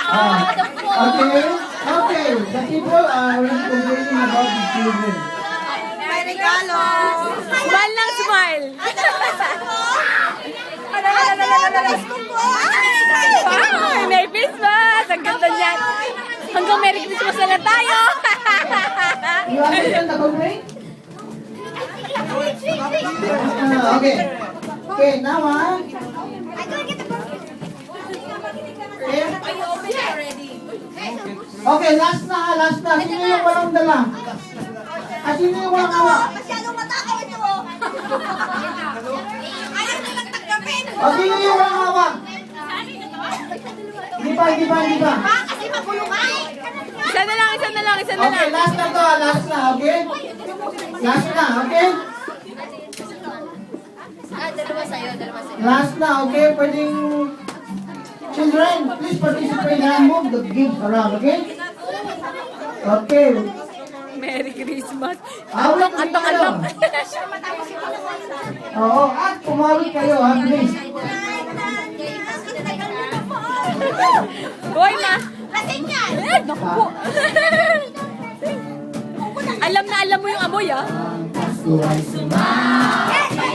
Okay. Okay. The people are complaining about the children. May regalo. Smile lang, smile. Ay, Merry Christmas! Ang ganda niyan. Hanggang Merry Christmas na lang tayo. You understand the complaint? Okay. Okay, now Okay. Okay, last na. Sino yung walang dala? Sino yung walang hawak? Masyadong matakaw ito. Ayaw nilang tanggapin. Sino yung walang hawak? Di ba? Kasi magulo ka. Isa na lang. Okay, last na, okay? Last na, okay? Dalawa sa'yo. Last na, okay? Pwedeng... Children, please participate and move the gifts around, okay? Okay. Merry Christmas. Awit ulit kayo. Oo, at pumawit kayo, ha, please. Hoy na. Lasing yan. Eh, naku po. Alam na alam mo yung amoy, ah. Ang Pasko ay sumama.